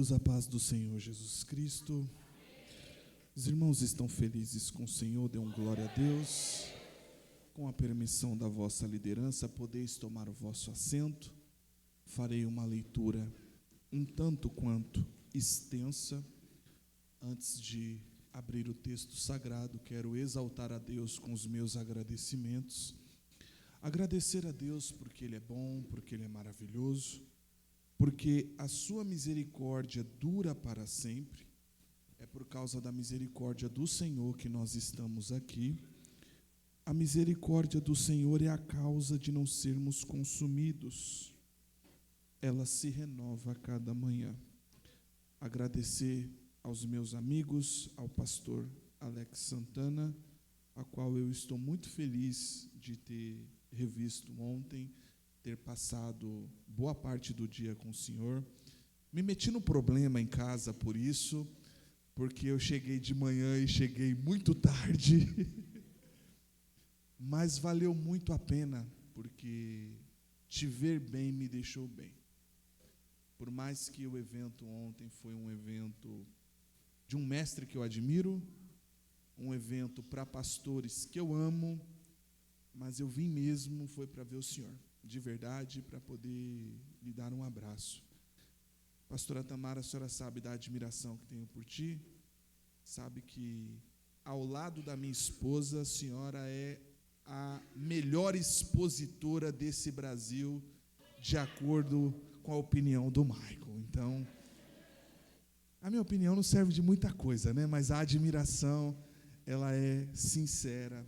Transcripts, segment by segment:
A paz do Senhor Jesus Cristo. Os irmãos estão felizes com o Senhor, dêem glória a Deus. Com a permissão da vossa liderança, podeis tomar o vosso assento. Farei uma leitura um tanto quanto extensa. Antes de abrir o texto sagrado, quero exaltar a Deus com os meus agradecimentos. Agradecer a Deus porque Ele é bom, porque Ele é maravilhoso, porque a sua misericórdia dura para sempre. É por causa da misericórdia do Senhor que nós estamos aqui. A misericórdia do Senhor é a causa de não sermos consumidos. Ela se renova a cada manhã. Agradecer aos meus amigos, ao pastor Alex Santana, a qual eu estou muito feliz de ter revisto ontem, ter passado boa parte do dia com o Senhor. Me meti no problema em casa por isso, porque eu cheguei de manhã e cheguei muito tarde, mas valeu muito a pena, porque te ver bem me deixou bem. Por mais que o evento ontem foi um evento de um mestre que eu admiro, um evento para pastores que eu amo, mas eu vim mesmo, foi para ver o Senhor, de verdade, para poder lhe dar um abraço. Pastora Tamara, a senhora sabe da admiração que tenho por ti, sabe que ao lado da minha esposa, a senhora é a melhor expositora desse Brasil, de acordo com a opinião do Michael. Então, a minha opinião não serve de muita coisa, né? Mas a admiração, ela é sincera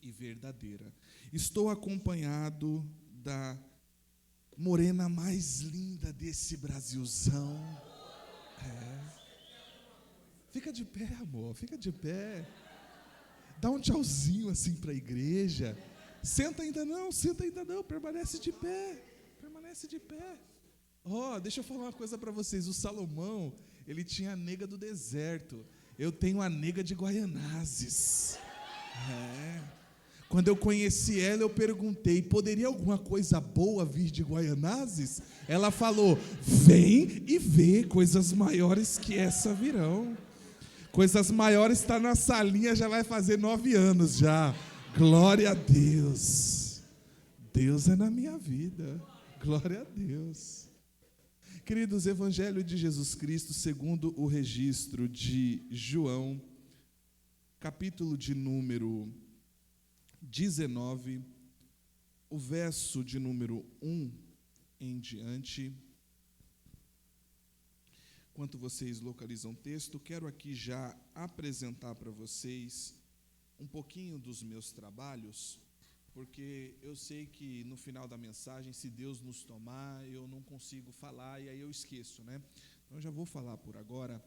e verdadeira. Estou acompanhado da morena mais linda desse Brasilzão. Fica de pé, amor, fica de pé. Dá um tchauzinho assim para a igreja. Senta ainda não, permanece de pé. Permanece de pé. Deixa eu falar uma coisa para vocês. O Salomão, ele tinha a nega do deserto. Eu tenho a nega de Guaianazes. Quando eu conheci ela, eu perguntei, poderia alguma coisa boa vir de Guaianazes? Ela falou, vem e vê, coisas maiores que essa virão. Coisas maiores está na salinha, já vai fazer 9 anos já. Glória a Deus. Deus é na minha vida. Glória a Deus. Queridos, Evangelho de Jesus Cristo, segundo o registro de João, capítulo de número 19, o verso de número 1 em diante. Enquanto vocês localizam o texto, quero aqui já apresentar para vocês um pouquinho dos meus trabalhos, porque eu sei que no final da mensagem, se Deus nos tomar, eu não consigo falar e aí eu esqueço, né? Então eu já vou falar por agora.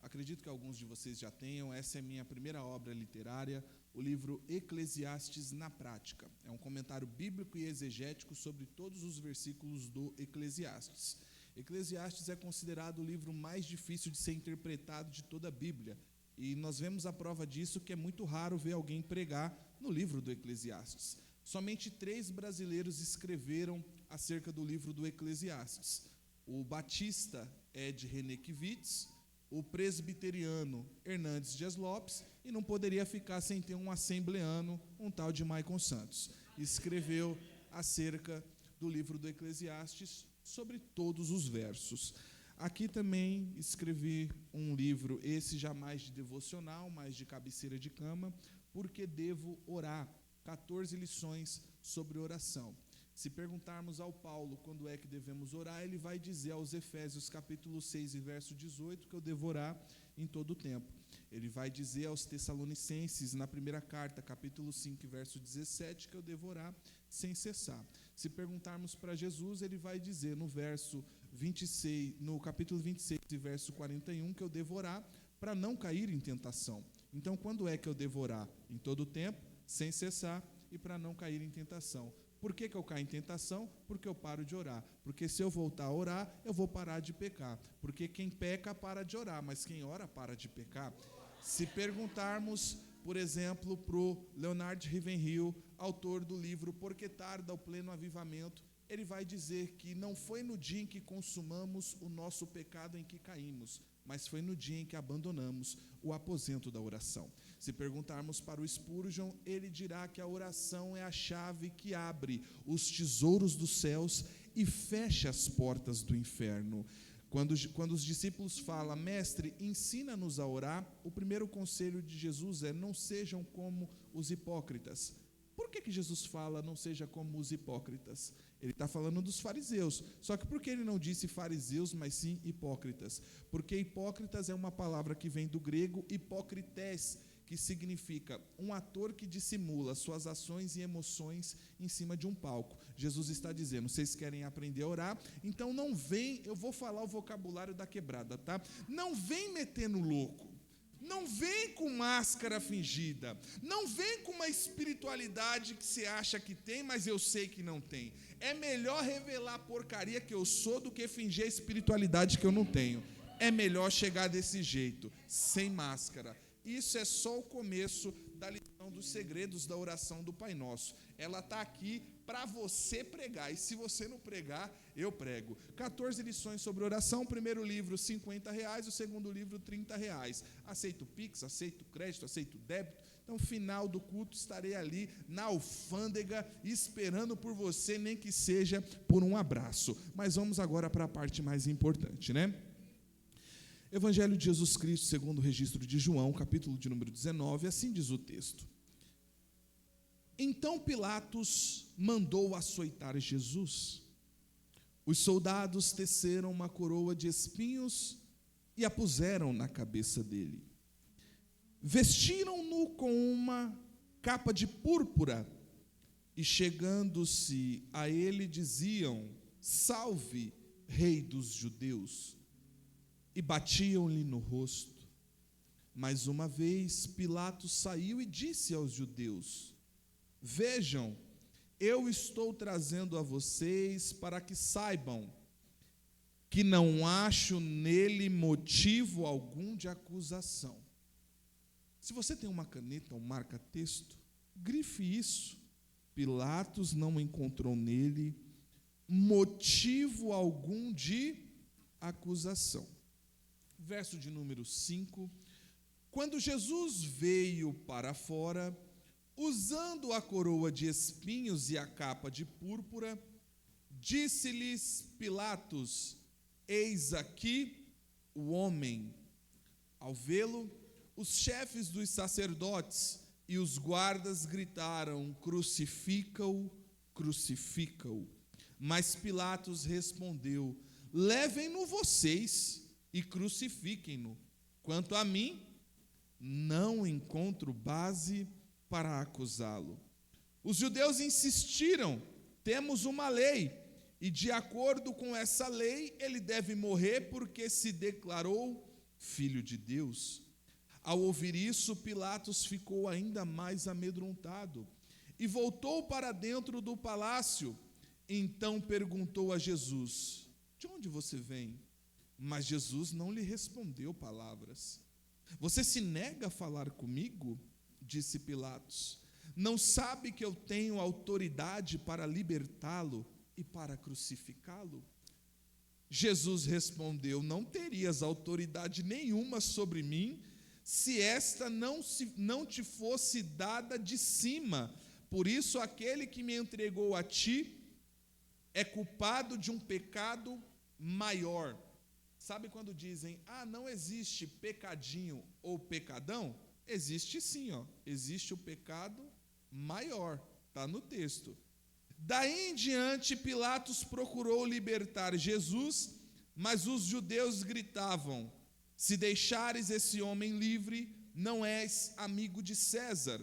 Acredito que alguns de vocês já tenham. Essa é minha primeira obra literária, o livro Eclesiastes na Prática. É um comentário bíblico e exegético sobre todos os versículos do Eclesiastes. Eclesiastes é considerado o livro mais difícil de ser interpretado de toda a Bíblia. E nós vemos a prova disso, que é muito raro ver alguém pregar no livro do Eclesiastes. Somente 3 brasileiros escreveram acerca do livro do Eclesiastes. O batista Ed Renekiewicz, o presbiteriano Hernandes Dias Lopes, e não poderia ficar sem ter um assembleano, um tal de Maicon Santos. Escreveu acerca do livro do Eclesiastes sobre todos os versos. Aqui também escrevi um livro, esse já mais de devocional, mais de cabeceira de cama, porque devo orar, 14 lições sobre oração. Se perguntarmos ao Paulo quando é que devemos orar, ele vai dizer aos Efésios capítulo 6 e verso 18 que eu devo orar em todo o tempo. Ele vai dizer aos Tessalonicenses na primeira carta, capítulo 5 e verso 17, que eu devo orar sem cessar. Se perguntarmos para Jesus, ele vai dizer no verso 26, no capítulo 26 e verso 41, que eu devo orar para não cair em tentação. Então, quando é que eu devo orar? Em todo o tempo, sem cessar e para não cair em tentação. Por que eu caio em tentação? Porque eu paro de orar. Porque se eu voltar a orar, eu vou parar de pecar. Porque quem peca para de orar, mas quem ora para de pecar. Se perguntarmos, por exemplo, para o Leonard Ravenhill, autor do livro Por que Tarda o Pleno Avivamento, ele vai dizer que não foi no dia em que consumamos o nosso pecado em que caímos, mas foi no dia em que abandonamos o aposento da oração. Se perguntarmos para o Spurgeon, ele dirá que a oração é a chave que abre os tesouros dos céus e fecha as portas do inferno. Quando os discípulos falam, mestre, ensina-nos a orar, o primeiro conselho de Jesus é, não sejam como os hipócritas. Por que Jesus fala, não seja como os hipócritas? Ele está falando dos fariseus. Só que por que ele não disse fariseus, mas sim hipócritas? Porque hipócritas é uma palavra que vem do grego hipócrites, que significa um ator que dissimula suas ações e emoções em cima de um palco. Jesus está dizendo, vocês querem aprender a orar? Então não vem, eu vou falar o vocabulário da quebrada, tá? Não vem metendo louco. Não vem com máscara fingida. Não vem com uma espiritualidade que você acha que tem, mas eu sei que não tem. É melhor revelar a porcaria que eu sou do que fingir a espiritualidade que eu não tenho. É melhor chegar desse jeito, sem máscara. Isso é só o começo da lição dos segredos da oração do Pai Nosso. Ela está aqui para você pregar, e se você não pregar, eu prego. 14 lições sobre oração, o primeiro livro R$50, o segundo livro R$30. Aceito Pix, aceito crédito, aceito débito. Então, no final do culto, estarei ali na alfândega, esperando por você, nem que seja por um abraço. Mas vamos agora para a parte mais importante, né? Evangelho de Jesus Cristo, segundo o registro de João, capítulo de número 19, assim diz o texto. Então Pilatos mandou açoitar Jesus. Os soldados teceram uma coroa de espinhos e a puseram na cabeça dele. Vestiram-no com uma capa de púrpura e, chegando-se a ele, diziam, salve, rei dos judeus. E batiam-lhe no rosto. Mais uma vez, Pilatos saiu e disse aos judeus, vejam, eu estou trazendo a vocês para que saibam que não acho nele motivo algum de acusação. Se você tem uma caneta ou marca-texto, grife isso. Pilatos não encontrou nele motivo algum de acusação. Verso de número 5, quando Jesus veio para fora, usando a coroa de espinhos e a capa de púrpura, disse-lhes Pilatos, eis aqui o homem. Ao vê-lo, os chefes dos sacerdotes e os guardas gritaram, crucifica-o, crucifica-o. Mas Pilatos respondeu, levem-no vocês e crucifiquem-no. Quanto a mim, não encontro base para acusá-lo. Os judeus insistiram, temos uma lei, e de acordo com essa lei, ele deve morrer porque se declarou filho de Deus. Ao ouvir isso, Pilatos ficou ainda mais amedrontado e voltou para dentro do palácio. Então perguntou a Jesus, de onde você vem? Mas Jesus não lhe respondeu palavras. Você se nega a falar comigo? Disse Pilatos. Não sabe que eu tenho autoridade para libertá-lo e para crucificá-lo? Jesus respondeu, não terias autoridade nenhuma sobre mim, se esta não te fosse dada de cima. Por isso, aquele que me entregou a ti é culpado de um pecado maior. Sabe quando dizem, não existe pecadinho ou pecadão? Existe sim, existe o pecado maior, está no texto. Daí em diante, Pilatos procurou libertar Jesus, mas os judeus gritavam, se deixares esse homem livre, não és amigo de César.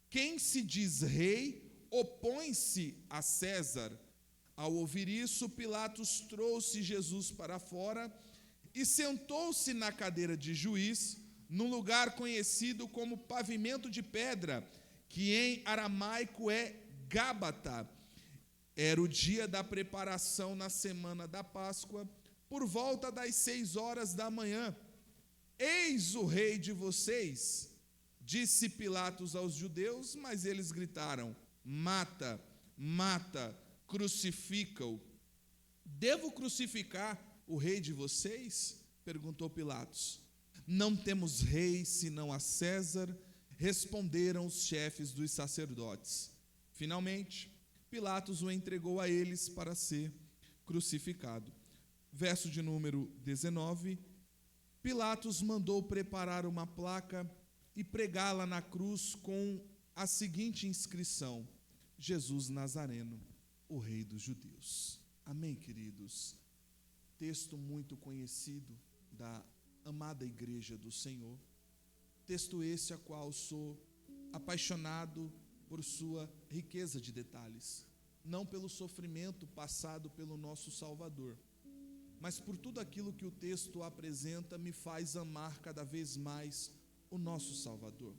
Quem se diz rei, opõe-se a César. Ao ouvir isso, Pilatos trouxe Jesus para fora e sentou-se na cadeira de juiz, num lugar conhecido como pavimento de pedra, que em aramaico é Gábata. Era o dia da preparação na semana da Páscoa, por volta das 6 da manhã. Eis o rei de vocês, disse Pilatos aos judeus, mas eles gritaram, mata, mata. crucifica-o. Devo crucificar o rei de vocês? Perguntou Pilatos. Não temos rei senão a César, responderam os chefes dos sacerdotes. Finalmente, Pilatos o entregou a eles para ser crucificado. Verso de número 19. Pilatos mandou preparar uma placa e pregá-la na cruz com a seguinte inscrição: Jesus Nazareno, o Rei dos Judeus. Amém, queridos? Texto muito conhecido da amada Igreja do Senhor. Texto esse a qual sou apaixonado por sua riqueza de detalhes. Não pelo sofrimento passado pelo nosso Salvador, mas por tudo aquilo que o texto apresenta me faz amar cada vez mais o nosso Salvador.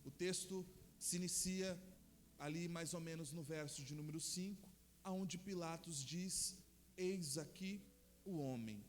O texto se inicia ali mais ou menos no verso de número 5, aonde Pilatos diz: eis aqui o homem.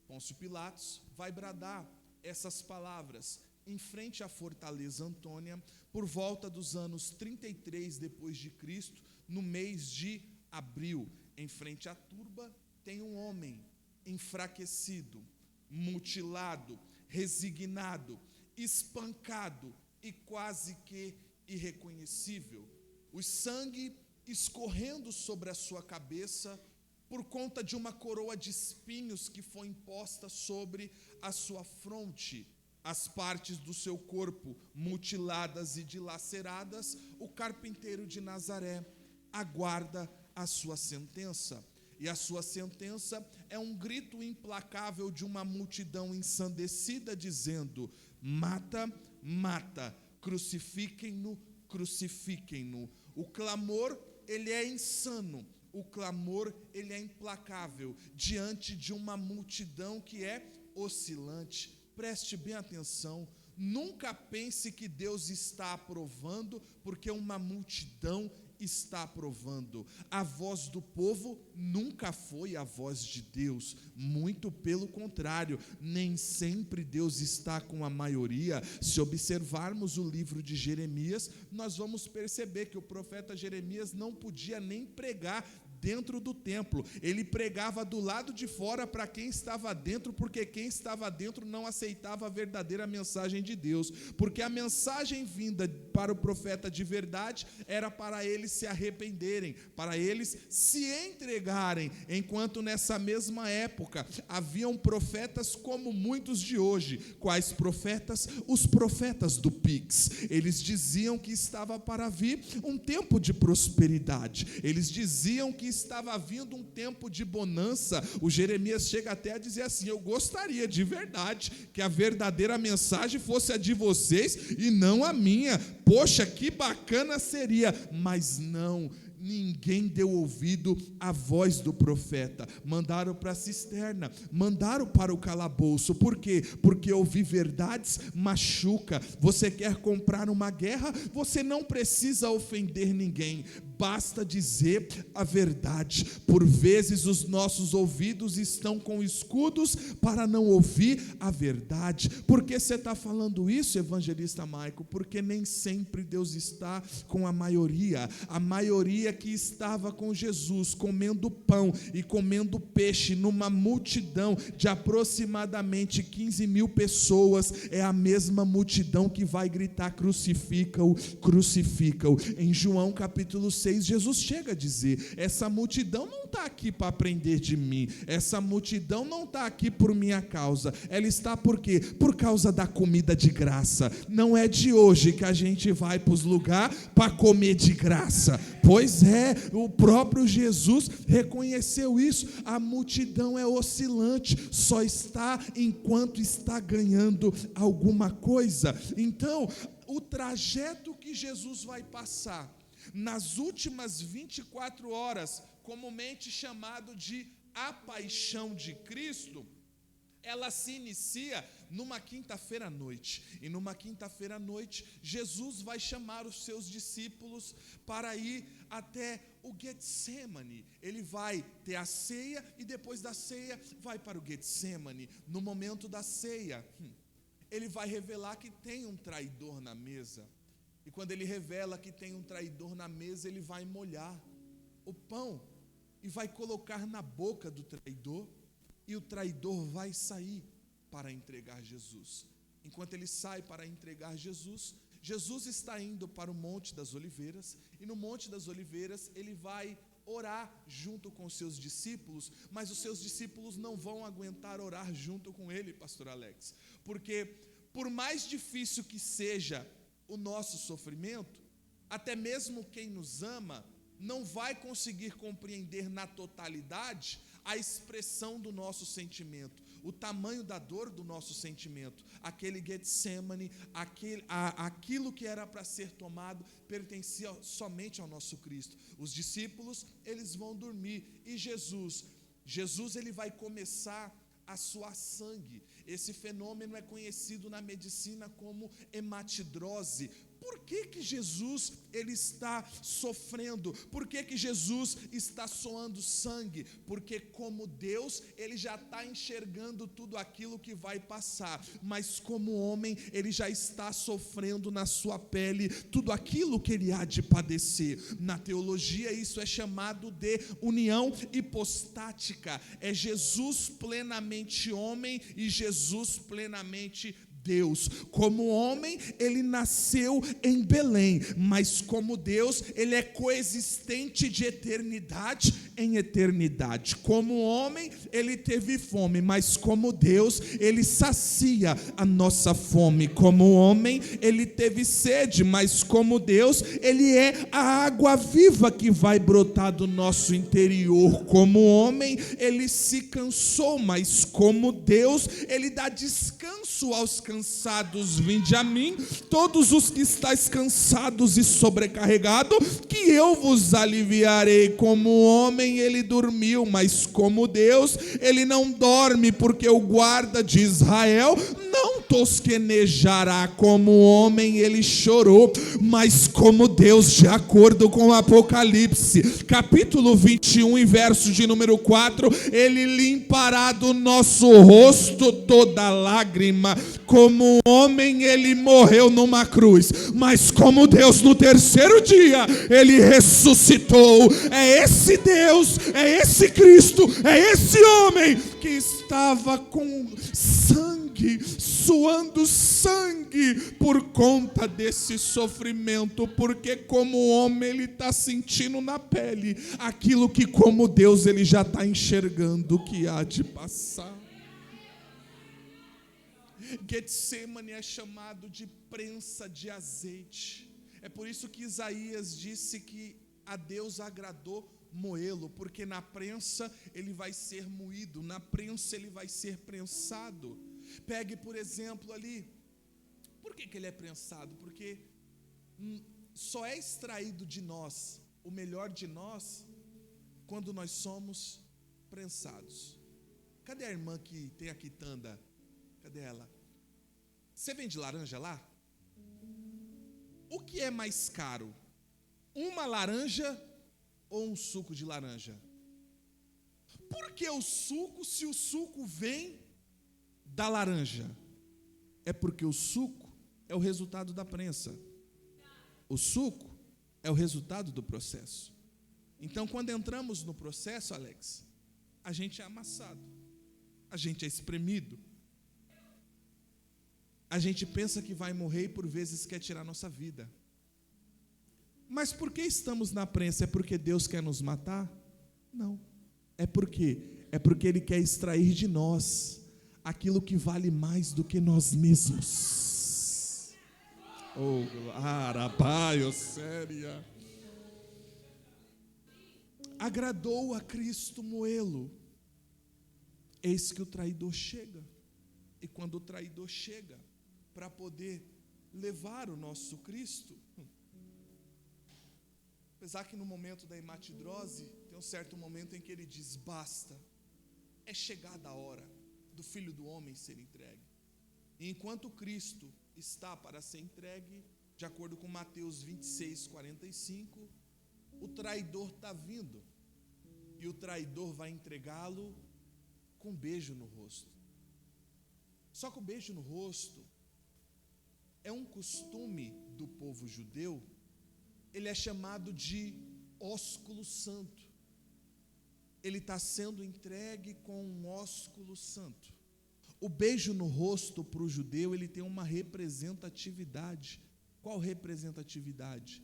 Pôncio Pilatos vai bradar essas palavras em frente à fortaleza Antônia por volta dos anos 33 depois de Cristo, no mês de abril. Em frente à turba tem um homem enfraquecido, mutilado, resignado, espancado e quase que irreconhecível. O sangue escorrendo sobre a sua cabeça por conta de uma coroa de espinhos que foi imposta sobre a sua fronte. As partes do seu corpo mutiladas e dilaceradas, o carpinteiro de Nazaré aguarda a sua sentença. E a sua sentença é um grito implacável de uma multidão ensandecida dizendo: mata, mata, crucifiquem-no, crucifiquem-no. O clamor, ele é insano. O clamor, ele é implacável diante de uma multidão que é oscilante. Preste bem atenção, nunca pense que Deus está aprovando, porque uma multidão está aprovando. A voz do povo nunca foi a voz de Deus, muito pelo contrário, nem sempre Deus está com a maioria. Se observarmos o livro de Jeremias, nós vamos perceber que o profeta Jeremias não podia nem pregar dentro do templo, ele pregava do lado de fora para quem estava dentro, porque quem estava dentro não aceitava a verdadeira mensagem de Deus, porque a mensagem vinda para o profeta de verdade era para eles se arrependerem, para eles se entregarem, enquanto nessa mesma época haviam profetas como muitos de hoje. Quais profetas? Os profetas do Pix. Eles diziam que estava para vir um tempo de prosperidade, eles diziam que estava vindo um tempo de bonança. O Jeremias chega até a dizer assim: eu gostaria de verdade que a verdadeira mensagem fosse a de vocês e não a minha. Poxa, que bacana seria, mas não. Ninguém deu ouvido à voz do profeta. Mandaram para a cisterna, mandaram para o calabouço. Por quê? Porque ouvir verdades machuca. Você quer comprar uma guerra? Você não precisa ofender ninguém, basta dizer a verdade. Por vezes os nossos ouvidos estão com escudos para não ouvir a verdade. Por que você está falando isso, evangelista Maico? Porque nem sempre Deus está com a maioria. A maioria que estava com Jesus comendo pão e comendo peixe numa multidão de aproximadamente 15 mil pessoas é a mesma multidão que vai gritar: crucifica-o, crucifica-o. Em João capítulo 6, Jesus chega a dizer: essa multidão não está aqui para aprender de mim, essa multidão não está aqui por minha causa, ela está por quê? Por causa da comida de graça. Não é de hoje que a gente vai para os lugares para comer de graça. Pois é, o próprio Jesus reconheceu isso. A multidão é oscilante, só está enquanto está ganhando alguma coisa. Então, o trajeto que Jesus vai passar nas últimas 24 horas, comumente chamado de a paixão de Cristo, ela se inicia numa quinta-feira à noite. E numa quinta-feira à noite, Jesus vai chamar os seus discípulos para ir até o Getsemane. Ele vai ter a ceia e depois da ceia vai para o Getsemane. No momento da ceia, ele vai revelar que tem um traidor na mesa. E quando ele revela que tem um traidor na mesa, ele vai molhar o pão e vai colocar na boca do traidor, e o traidor vai sair para entregar Jesus. Enquanto ele sai para entregar Jesus, Jesus está indo para o Monte das Oliveiras, e no Monte das Oliveiras ele vai orar junto com os seus discípulos, mas os seus discípulos não vão aguentar orar junto com ele, pastor Alex, porque por mais difícil que seja o nosso sofrimento, até mesmo quem nos ama não vai conseguir compreender na totalidade a expressão do nosso sentimento, o tamanho da dor do nosso sentimento. Aquele Getsemane, aquilo que era para ser tomado, pertencia somente ao nosso Cristo. Os discípulos, eles vão dormir, e Jesus ele vai começar a suar sangue. Esse fenômeno é conhecido na medicina como hematidrose. Por que Jesus ele está sofrendo? Por que Jesus está suando sangue? Porque como Deus, ele já está enxergando tudo aquilo que vai passar, mas como homem, ele já está sofrendo na sua pele tudo aquilo que ele há de padecer. Na teologia, isso é chamado de união hipostática. É Jesus plenamente homem e Jesus plenamente Deus. Como homem, ele nasceu em Belém, mas como Deus, ele é coexistente de eternidade em eternidade. Como homem, ele teve fome, mas como Deus, ele sacia a nossa fome. Como homem, ele teve sede, mas como Deus, ele é a água viva que vai brotar do nosso interior. Como homem, ele se cansou, mas como Deus, ele dá descanso aos cansados. Vinde a mim, todos os que estáis cansados e sobrecarregados, que eu vos aliviarei. Como homem ele dormiu, mas como Deus ele não dorme, porque o guarda de Israel não tosquenejará. Como homem ele chorou, mas como Deus, de acordo com o Apocalipse, capítulo 21 e verso de número 4, ele limpará do nosso rosto toda lágrima. Como homem ele morreu numa cruz, mas como Deus no terceiro dia ele ressuscitou. É esse Deus, é esse Cristo, é esse homem que estava com sangue, suando sangue por conta desse sofrimento, porque como homem ele está sentindo na pele aquilo que como Deus ele já está enxergando que há de passar. Getsemane é chamado de prensa de azeite. É por isso que Isaías disse que a Deus agradou moê-lo, porque na prensa ele vai ser moído, na prensa ele vai ser prensado. Pegue, por exemplo, ali, por que ele é prensado? Porque só é extraído de nós o melhor de nós quando nós somos prensados. Cadê a irmã que tem a quitanda? Cadê ela? Você vende laranja lá? O que é mais caro? Uma laranja ou um suco de laranja? Por que o suco, se o suco vem da laranja? É porque o suco é o resultado da prensa. O suco é o resultado do processo. Então, quando entramos no processo, Alex, a gente é amassado, a gente é espremido, a gente pensa que vai morrer e por vezes quer tirar nossa vida. Mas por que estamos na prensa? É porque Deus quer nos matar? Não. É porque Ele quer extrair de nós aquilo que vale mais do que nós mesmos. Oh, arabaio, séria. Agradou a Cristo moê-lo. Eis que o traidor chega. E quando o traidor chega para poder levar o nosso Cristo, apesar que no momento da hematidrose, tem um certo momento em que ele diz, basta, é chegada a hora do Filho do Homem ser entregue. E enquanto Cristo está para ser entregue, de acordo com Mateus 26, 45, o traidor está vindo, e o traidor vai entregá-lo com um beijo no rosto. Só que o beijo no rosto é um costume do povo judeu. Ele é chamado de ósculo santo. Ele está sendo entregue com um ósculo santo. O beijo no rosto para o judeu, ele tem uma representatividade. Qual representatividade?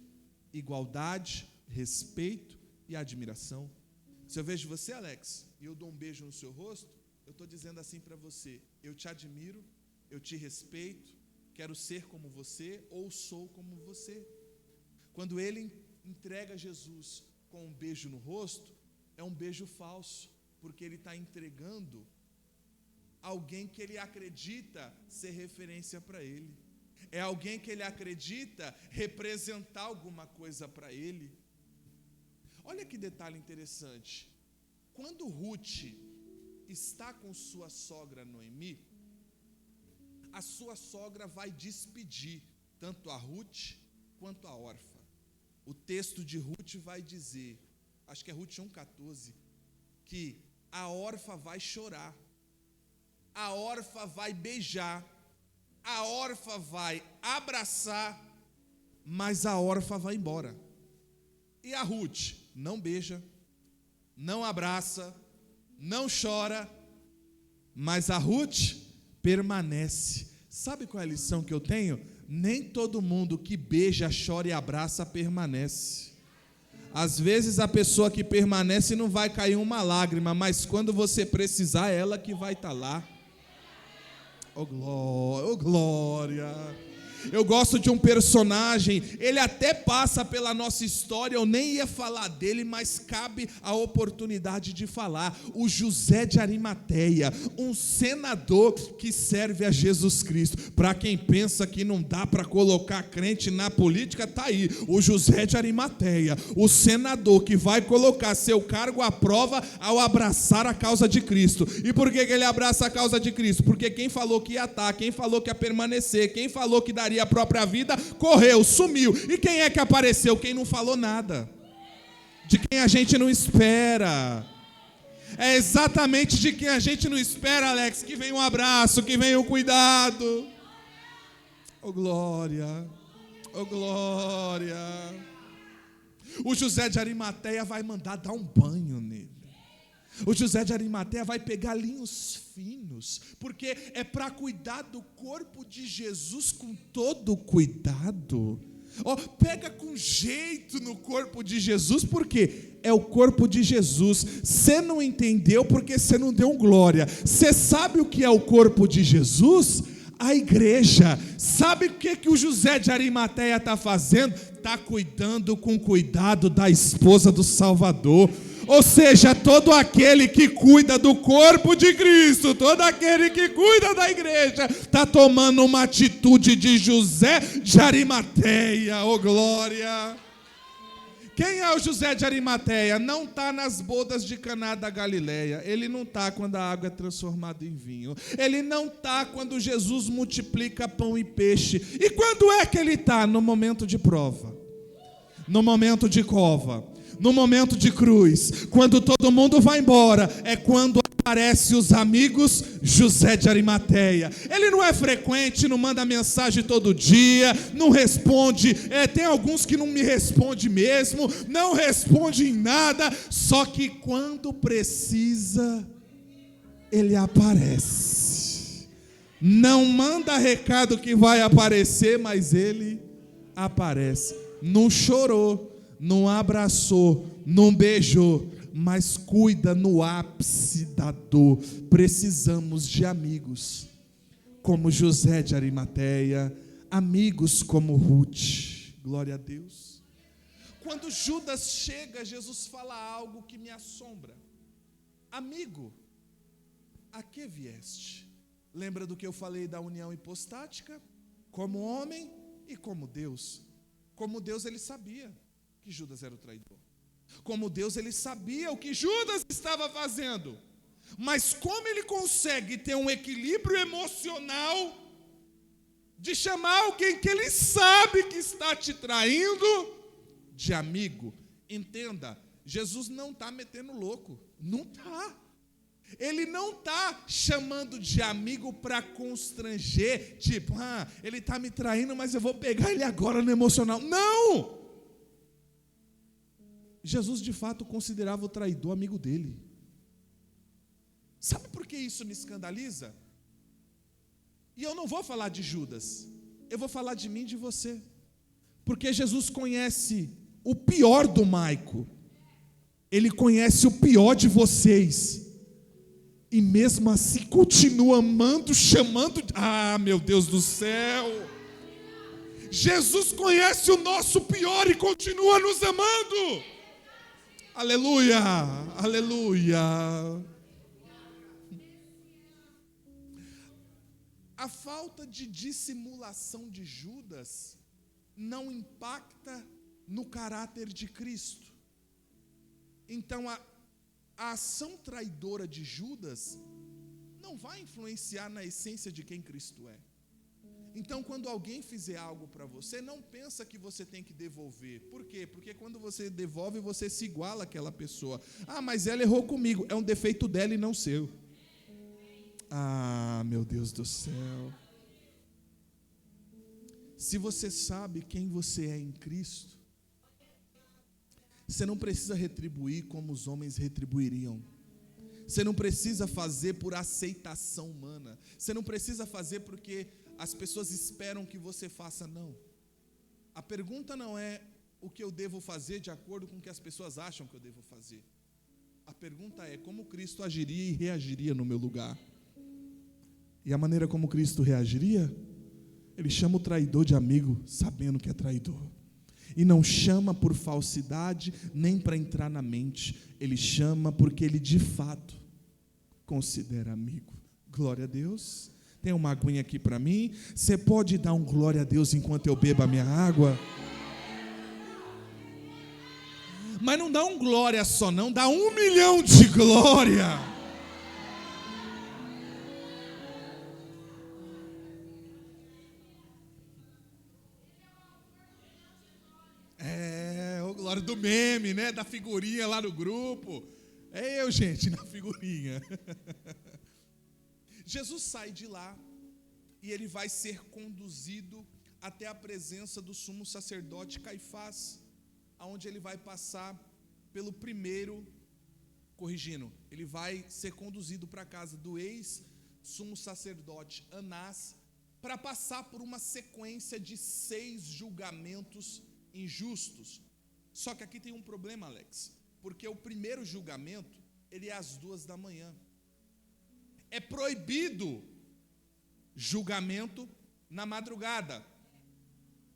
Igualdade, respeito e admiração. Se eu vejo você, Alex, e eu dou um beijo no seu rosto, eu estou dizendo assim para você: eu te admiro, eu te respeito, quero ser como você ou sou como você. Quando ele entrega Jesus com um beijo no rosto, é um beijo falso, porque ele está entregando alguém que ele acredita ser referência para ele. É alguém que ele acredita representar alguma coisa para ele. Olha que detalhe interessante. Quando Ruth está com sua sogra Noemi, a sua sogra vai despedir tanto a Ruth quanto a Orfa. O texto de Ruth vai dizer, acho que é Ruth 1,14, que a Orfa vai chorar, a Orfa vai beijar, a Orfa vai abraçar, mas a Orfa vai embora. E a Ruth não beija, não abraça, não chora, mas a Ruth permanece. Sabe qual é a lição que eu tenho? Nem todo mundo que beija, chora e abraça permanece. Às vezes a pessoa que permanece não vai cair uma lágrima, mas quando você precisar, é ela que vai estar lá. Oh glória, oh glória. Eu gosto de um personagem, ele até passa pela nossa história, eu nem ia falar dele, mas cabe a oportunidade de falar. O José de Arimateia, um senador que serve a Jesus Cristo. Para quem pensa que não dá para colocar crente na política, tá aí, o José de Arimateia, o senador que vai colocar seu cargo à prova ao abraçar a causa de Cristo. E por que ele abraça a causa de Cristo? Porque quem falou que ia estar, quem falou que ia permanecer, quem falou que daria a própria vida, correu, sumiu. E quem é que apareceu? Quem não falou nada. De quem a gente não espera. É exatamente de quem a gente não espera, Alex, que vem um abraço, que vem um cuidado. Oh glória, oh glória. O José de Arimateia vai mandar dar um banho nele. O José de Arimateia vai pegar linhos finos, porque é para cuidar do corpo de Jesus com todo cuidado. Pega com jeito no corpo de Jesus, porque é o corpo de Jesus. Você não entendeu porque você não deu glória. Você sabe o que é o corpo de Jesus? A igreja. Sabe o que o José de Arimateia está fazendo? Está cuidando com cuidado da esposa do Salvador. Ou seja, todo aquele que cuida do corpo de Cristo, todo aquele que cuida da igreja, está tomando uma atitude de José de Arimateia. Oh glória! Quem é o José de Arimateia? Não está nas bodas de Caná da Galileia. Ele não está quando a água é transformada em vinho. Ele não está quando Jesus multiplica pão e peixe. E quando é que ele está? No momento de prova, no momento de cova, no momento de cruz. Quando todo mundo vai embora, é quando aparecem os amigos José de Arimateia. Ele não é frequente, não manda mensagem todo dia, não responde, tem alguns que não me respondem mesmo, não responde em nada, só que quando precisa, ele aparece. Não manda recado que vai aparecer, mas ele aparece. Não chorou, não abraçou, não beijou, mas cuida no ápice da dor. Precisamos de amigos como José de Arimateia, amigos como Ruth. Glória a Deus. Quando Judas chega, Jesus fala algo que me assombra. Amigo, a que vieste? Lembra do que eu falei da união hipostática? Como homem e como Deus. Como Deus, ele sabia que Judas era o traidor. Como Deus, ele sabia o que Judas estava fazendo. Mas como ele consegue ter um equilíbrio emocional de chamar alguém que ele sabe que está te traindo de amigo? Entenda, Jesus não está metendo louco. Não está. Ele não está chamando de amigo para constranger, tipo, ele está me traindo, mas eu vou pegar ele agora no emocional. Não! Jesus de fato considerava o traidor amigo dele. Sabe por que isso me escandaliza? E eu não vou falar de Judas, eu vou falar de mim e de você. Porque Jesus conhece o pior do Maico, Ele conhece o pior de vocês, e mesmo assim continua amando, chamando. Ah, meu Deus do céu! Jesus conhece o nosso pior e continua nos amando. Aleluia, aleluia. A falta de dissimulação de Judas não impacta no caráter de Cristo. Então a ação traidora de Judas não vai influenciar na essência de quem Cristo é. Então, quando alguém fizer algo para você, não pensa que você tem que devolver. Por quê? Porque quando você devolve, você se iguala àquela pessoa. Ah, mas ela errou comigo. É um defeito dela e não seu. Ah, meu Deus do céu. Se você sabe quem você é em Cristo, você não precisa retribuir como os homens retribuiriam. Você não precisa fazer por aceitação humana. Você não precisa fazer porque as pessoas esperam que você faça, não. A pergunta não é o que eu devo fazer de acordo com o que as pessoas acham que eu devo fazer. A pergunta é como Cristo agiria e reagiria no meu lugar. E a maneira como Cristo reagiria? Ele chama o traidor de amigo, sabendo que é traidor. E não chama por falsidade, nem para entrar na mente. Ele chama porque ele de fato considera amigo. Glória a Deus. Tem uma aguinha aqui para mim? Você pode dar um glória a Deus enquanto eu bebo a minha água? Mas não dá um glória só não, dá 1 milhão de glória. O glória do meme, né? Da figurinha lá no grupo. É eu, gente, na figurinha. Jesus sai de lá e ele vai ser conduzido até a presença do sumo sacerdote Caifás, aonde ele vai passar pelo primeiro, ele vai ser conduzido para a casa do ex-sumo sacerdote Anás, para passar por uma sequência de 6 julgamentos injustos. Só que aqui tem um problema, Alex, porque o primeiro julgamento, ele é às 2h. É proibido julgamento na madrugada.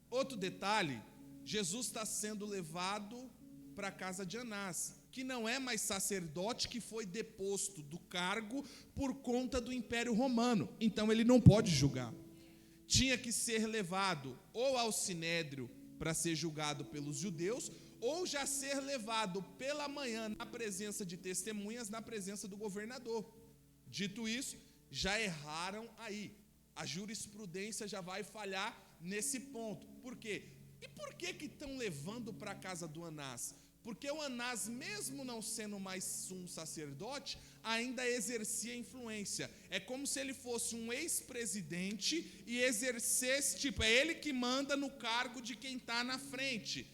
Outro detalhe, Jesus está sendo levado para a casa de Anás, que não é mais sacerdote, que foi deposto do cargo por conta do Império Romano. Então ele não pode julgar. Tinha que ser levado ou ao Sinédrio para ser julgado pelos judeus, ou já ser levado pela manhã na presença de testemunhas, na presença do governador. Dito isso, já erraram aí. A jurisprudência já vai falhar nesse ponto. Por quê? E por que estão levando para a casa do Anás? Porque o Anás, mesmo não sendo mais um sacerdote, ainda exercia influência. É como se ele fosse um ex-presidente e exercesse, é ele que manda no cargo de quem está na frente.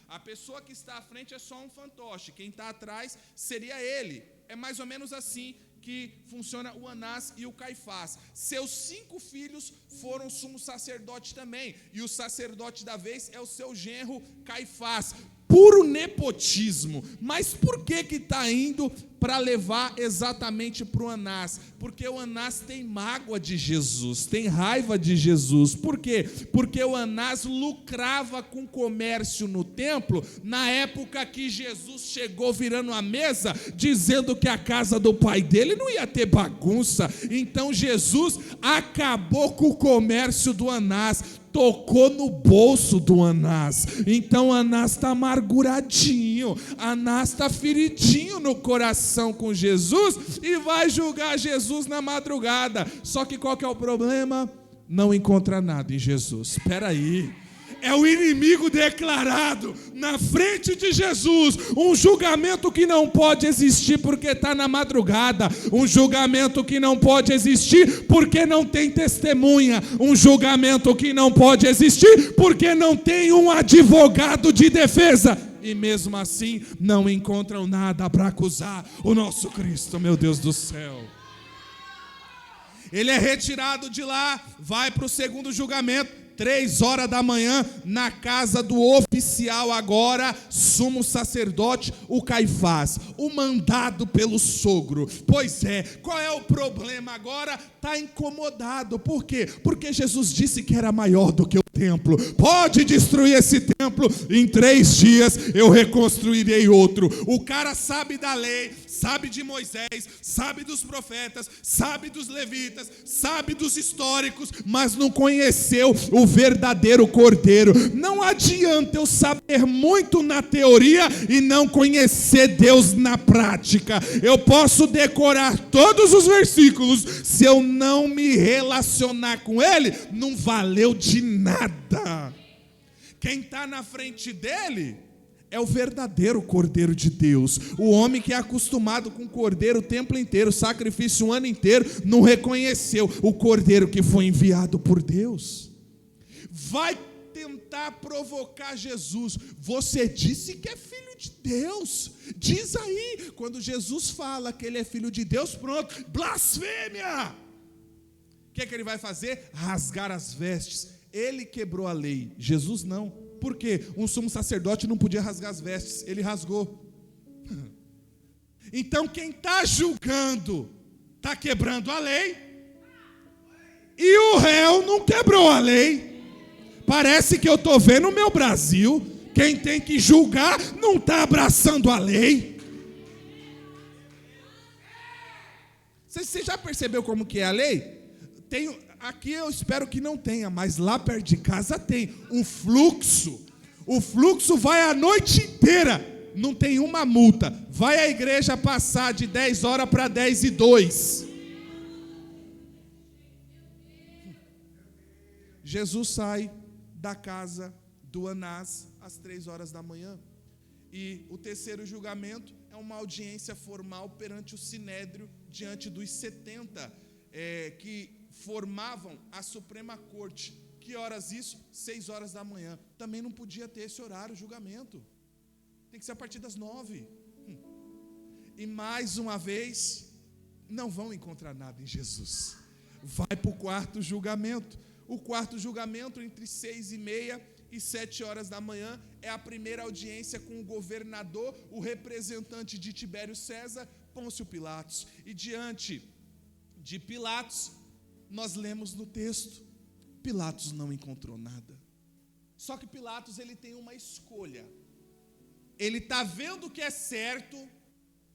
A pessoa que está à frente é só um fantoche, quem está atrás seria ele. É mais ou menos assim que funciona o Anás e o Caifás. Seus 5 filhos foram sumo sacerdote também, e o sacerdote da vez é o seu genro Caifás. Puro nepotismo. Mas por que está indo para levar exatamente para o Anás? Porque o Anás tem mágoa de Jesus, tem raiva de Jesus. Por quê? Porque o Anás lucrava com comércio no templo, na época que Jesus chegou virando a mesa, dizendo que a casa do pai dele não ia ter bagunça. Então Jesus acabou com o comércio do Anás, tocou no bolso do Anás. Então Anás está amarguradinho, Anás está feridinho no coração com Jesus e vai julgar Jesus na madrugada. Só que qual que é o problema? Não encontra nada em Jesus. Espera aí. É o inimigo declarado na frente de Jesus. Um julgamento que não pode existir porque está na madrugada. Um julgamento que não pode existir porque não tem testemunha. Um julgamento que não pode existir porque não tem um advogado de defesa. e mesmo assim não encontram nada para acusar o nosso Cristo, meu Deus do céu. Ele é retirado de lá, vai para o segundo julgamento, 3 horas da manhã, na casa do oficial agora, sumo sacerdote, o Caifás, o mandado pelo sogro. Pois é, qual é o problema agora? Está incomodado, por quê? Porque Jesus disse que era maior do que o templo. Pode destruir esse templo, em 3 dias eu reconstruirei outro. O cara sabe da lei, sabe de Moisés, sabe dos profetas, sabe dos levitas, sabe dos históricos, mas não conheceu o verdadeiro Cordeiro. Não adianta eu saber muito na teoria e não conhecer Deus na prática. Eu posso decorar todos os versículos, se eu não me relacionar com Ele, não valeu de nada. Quem está na frente dele é o verdadeiro Cordeiro de Deus. O homem que é acostumado com o Cordeiro o tempo inteiro, sacrifício o ano inteiro, não reconheceu o Cordeiro que foi enviado por Deus. Vai tentar provocar Jesus. Você disse que é filho de Deus. Diz aí, quando Jesus fala que ele é filho de Deus, pronto, blasfêmia. O que ele vai fazer? Rasgar as vestes. Ele quebrou a lei, Jesus não. Por quê? Um sumo sacerdote não podia rasgar as vestes, ele rasgou. Então quem está julgando está quebrando a lei, e o réu não quebrou a lei. Parece que eu estou vendo o meu Brasil, quem tem que julgar não está abraçando a lei. Você já percebeu como que é a lei? Aqui eu espero que não tenha, mas lá perto de casa tem um fluxo. O fluxo vai a noite inteira, não tem uma multa. Vai a igreja passar de 10 horas para 10:02. Jesus sai da casa do Anás às 3 horas da manhã. E o terceiro julgamento é uma audiência formal perante o Sinédrio, diante dos 70 que formavam a Suprema Corte. Que horas isso? 6 horas da manhã. Também não podia ter esse horário, julgamento. Tem que ser a partir das 9. E mais uma vez, não vão encontrar nada em Jesus. Vai para o quarto julgamento. O quarto julgamento, entre 6:30 e 7 horas da manhã, é a primeira audiência com o governador, o representante de Tibério César, Pôncio Pilatos. E diante de Pilatos, nós lemos no texto, Pilatos não encontrou nada. Só que Pilatos, ele tem uma escolha. Ele está vendo o que é certo,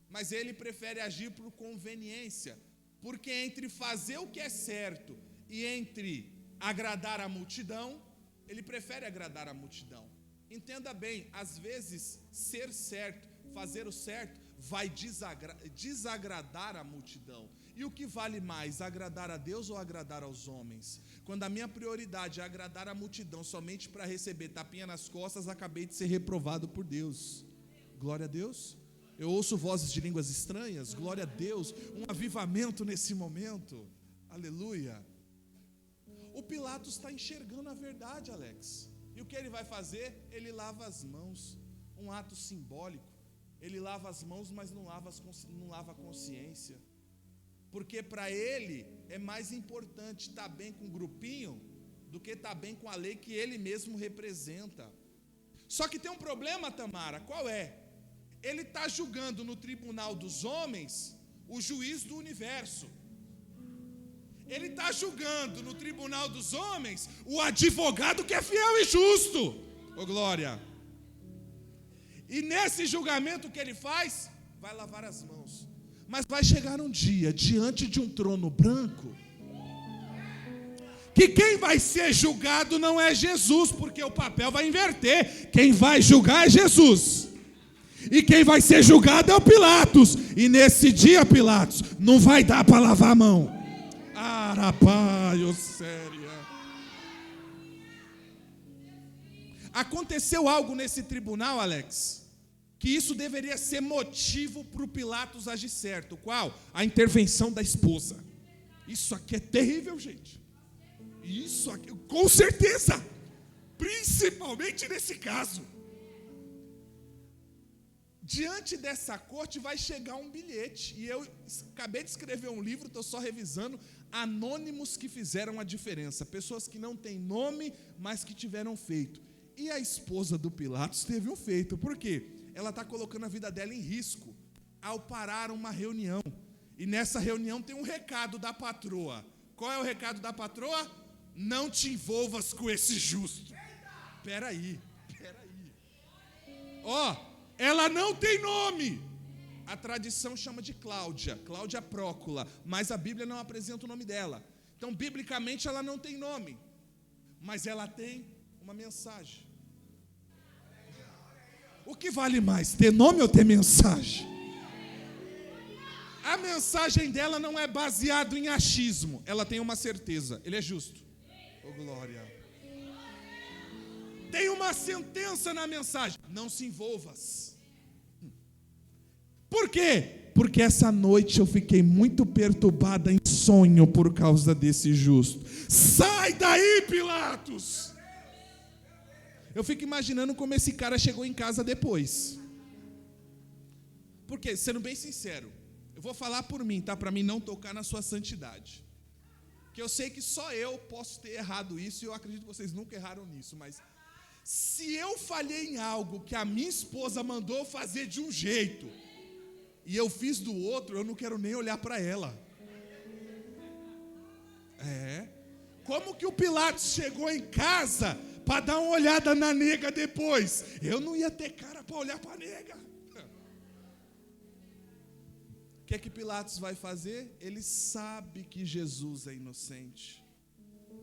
mas ele prefere agir por conveniência. Porque entre fazer o que é certo e entre agradar a multidão, ele prefere agradar a multidão. Entenda bem, às vezes ser certo, fazer o certo, vai desagradar a multidão. E o que vale mais, agradar a Deus ou agradar aos homens? Quando a minha prioridade é agradar a multidão somente para receber tapinha nas costas, acabei de ser reprovado por Deus. Glória a Deus. Eu ouço vozes de línguas estranhas, glória a Deus, um avivamento nesse momento, aleluia. O Pilatos está enxergando a verdade, Alex. E o que ele vai fazer? Ele lava as mãos, um ato simbólico. Ele lava as mãos, mas não lava a consciência. Porque para ele é mais importante estar bem com o grupinho do que estar bem com a lei que ele mesmo representa. Só que tem um problema, Tamara, qual é? Ele está julgando no tribunal dos homens o juiz do universo. Ele está julgando no tribunal dos homens o advogado que é fiel e justo. Ô glória! E nesse julgamento que ele faz, vai lavar as mãos. Mas vai chegar um dia, diante de um trono branco, que quem vai ser julgado não é Jesus, porque o papel vai inverter. Quem vai julgar é Jesus. E quem vai ser julgado é o Pilatos. E nesse dia, Pilatos, não vai dar para lavar a mão. Arapaio, séria. Aconteceu algo nesse tribunal, Alex, que isso deveria ser motivo para o Pilatos agir certo. Qual? A intervenção da esposa. Isso aqui é terrível, gente. Isso aqui, com certeza. Principalmente nesse caso. diante dessa corte vai chegar um bilhete, e eu acabei de escrever um livro, estou só revisando, anônimos que fizeram a diferença, pessoas que não têm nome, mas que tiveram feito. E a esposa do Pilatos teve um feito, por quê? Ela está colocando a vida dela em risco, ao parar uma reunião, e nessa reunião tem um recado da patroa. Qual é o recado da patroa? Não te envolvas com esse justo. Peraí. Ela não tem nome. A tradição chama de Cláudia Prócula, mas a Bíblia não apresenta o nome dela. Então, biblicamente, ela não tem nome, mas ela tem uma mensagem. O que vale mais, ter nome ou ter mensagem? A mensagem dela não é baseada em achismo, ela tem uma certeza: ele é justo. Oh, glória. Tem uma sentença na mensagem: não se envolvas. Por quê? Porque essa noite eu fiquei muito perturbada em sonho por causa desse justo. Sai daí, Pilatos! Eu fico imaginando como esse cara chegou em casa depois. Porque, sendo bem sincero, eu vou falar por mim, tá? Para mim não tocar na sua santidade. Que eu sei que só eu posso ter errado isso, e eu acredito que vocês nunca erraram nisso, mas se eu falhei em algo que a minha esposa mandou fazer de um jeito, e eu fiz do outro, eu não quero nem olhar para ela. Como que o Pilatos chegou em casa para dar uma olhada na nega depois? Eu não ia ter cara para olhar para a nega. O que é que Pilatos vai fazer? Ele sabe que Jesus é inocente,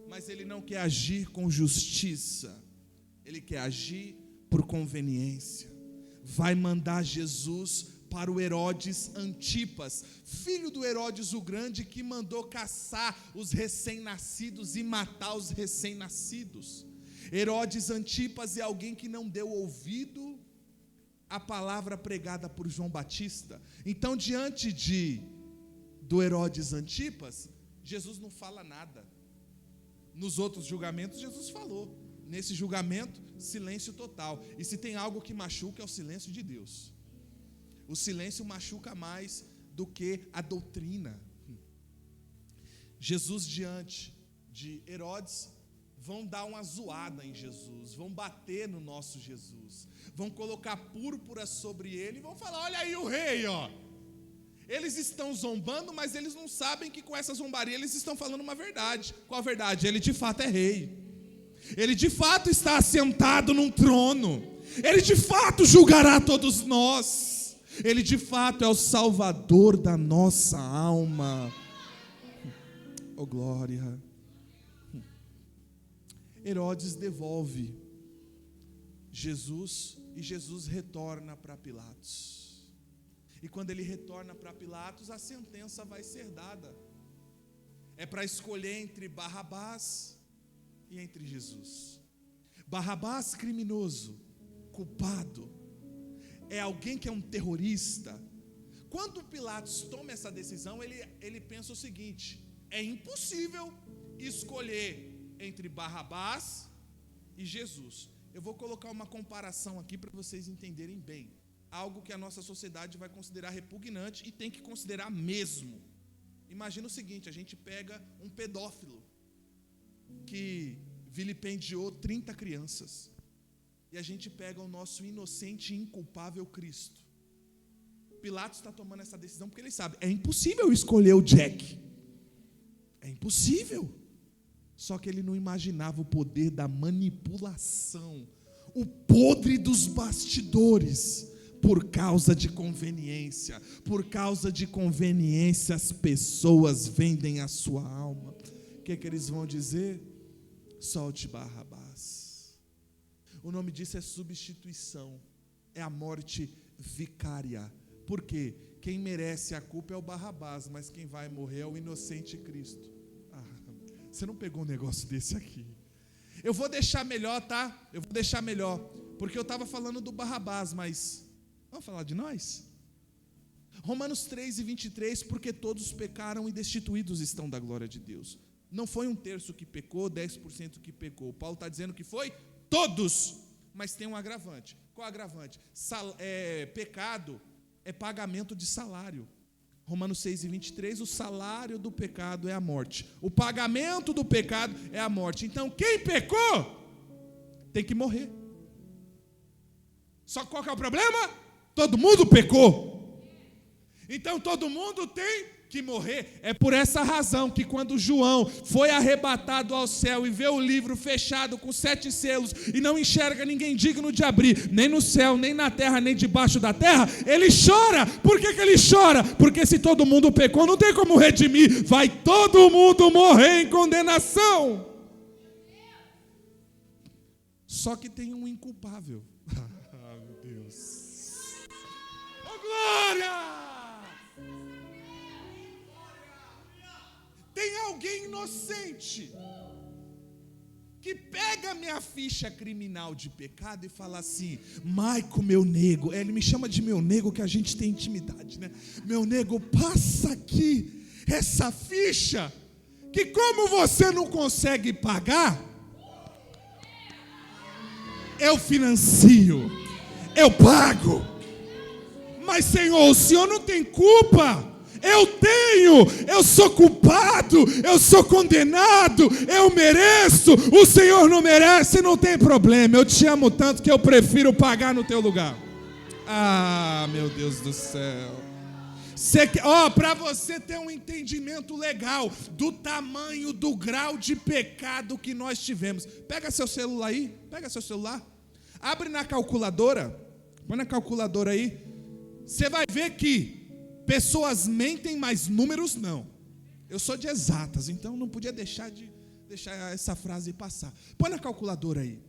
mas ele não quer agir com justiça, ele quer agir por conveniência. Vai mandar Jesus para o Herodes Antipas, filho do Herodes o Grande, que mandou caçar os recém-nascidos e matar os recém-nascidos. Herodes Antipas é alguém que não deu ouvido à palavra pregada por João Batista. Então, diante do Herodes Antipas, Jesus não fala nada. Nos outros julgamentos, Jesus falou. Nesse julgamento, silêncio total. E se tem algo que machuca, é o silêncio de Deus. O silêncio machuca mais do que a doutrina. Jesus, diante de Herodes, vão dar uma zoada em Jesus, vão bater no nosso Jesus, vão colocar púrpura sobre ele e vão falar: olha aí o rei, ó. Eles estão zombando, mas eles não sabem que com essa zombaria eles estão falando uma verdade. Qual a verdade? Ele de fato é rei. Ele de fato está assentado num trono. Ele de fato julgará todos nós. Ele de fato é o Salvador da nossa alma. Oh, glória. Herodes devolve Jesus e Jesus retorna para Pilatos. E quando ele retorna para Pilatos, a sentença vai ser dada. É para escolher entre Barrabás e entre Jesus. Barrabás, criminoso, culpado, é alguém que é um terrorista. Quando Pilatos toma essa decisão, ele pensa o seguinte: é impossível escolher entre Barrabás e Jesus. Eu vou colocar uma comparação aqui para vocês entenderem bem. Algo que a nossa sociedade vai considerar repugnante e tem que considerar mesmo. Imagina o seguinte: a gente pega um pedófilo que vilipendiou 30 crianças. E a gente pega o nosso inocente e inculpável Cristo. Pilatos está tomando essa decisão porque ele sabe: é impossível escolher o Jack. É impossível. Só que ele não imaginava o poder da manipulação, o podre dos bastidores. Por causa de conveniência, as pessoas vendem a sua alma. O que eles vão dizer? Solte Barrabás. O nome disso é substituição, é a morte vicária. Por quê? Quem merece a culpa é o Barrabás, mas quem vai morrer é o inocente Cristo. Você não pegou um negócio desse aqui. Eu vou deixar melhor, tá? Eu vou deixar melhor, porque eu estava falando do Barrabás, mas vamos falar de nós? Romanos 3:23, porque todos pecaram e destituídos estão da glória de Deus. Não foi 1/3 que pecou, 10% que pecou. Paulo está dizendo que foi todos. mas tem um agravante. Qual agravante? Pecado é pagamento de salário. Romanos 6:23, o salário do pecado é a morte. O pagamento do pecado é a morte. Então, quem pecou tem que morrer. Só que qual que é o problema? Todo mundo pecou. Então, todo mundo tem que morrer. É por essa razão que quando João foi arrebatado ao céu e vê o livro fechado com 7 selos e não enxerga ninguém digno de abrir, nem no céu, nem na terra, nem debaixo da terra, ele chora. Por que ele chora? Porque se todo mundo pecou, não tem como redimir. Vai todo mundo morrer em condenação. Só que tem um inculpável. Ah, meu Deus. Oh, glória! Tem alguém inocente que pega minha ficha criminal de pecado e fala assim: Maico, meu nego, ele me chama de meu nego, que a gente tem intimidade, né? Meu nego, passa aqui essa ficha, que como você não consegue pagar, eu financio, eu pago. Mas Senhor, o Senhor não tem culpa. Eu sou culpado, eu sou condenado, eu mereço, o Senhor não merece, não tem problema, eu te amo tanto que eu prefiro pagar no teu lugar. Ah, meu Deus do céu. Para você ter um entendimento legal do tamanho, do grau de pecado que nós tivemos, pega seu celular aí, abre na calculadora, põe na calculadora aí, você vai ver que pessoas mentem, mas números não. Eu sou de exatas, então não podia deixar essa frase passar. Põe na calculadora aí.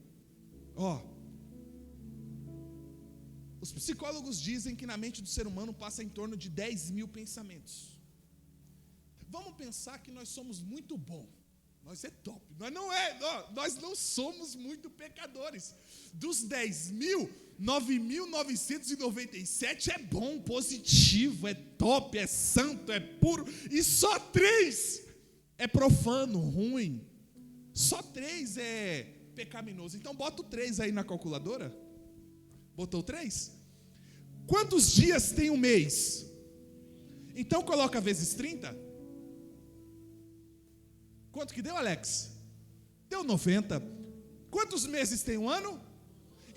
Os psicólogos dizem que na mente do ser humano passa em torno de 10 mil pensamentos. Vamos pensar que nós somos muito bons. Nós é top. Nós não somos muito pecadores. Dos 10 mil, 9.997 é bom, positivo, é top, é santo, é puro. E só 3 é profano, ruim. Só 3 é pecaminoso. Então bota o 3 aí na calculadora. Botou 3? Quantos dias tem um mês? Então coloca vezes 30. Quanto que deu, Alex? Deu 90. Quantos meses tem um ano?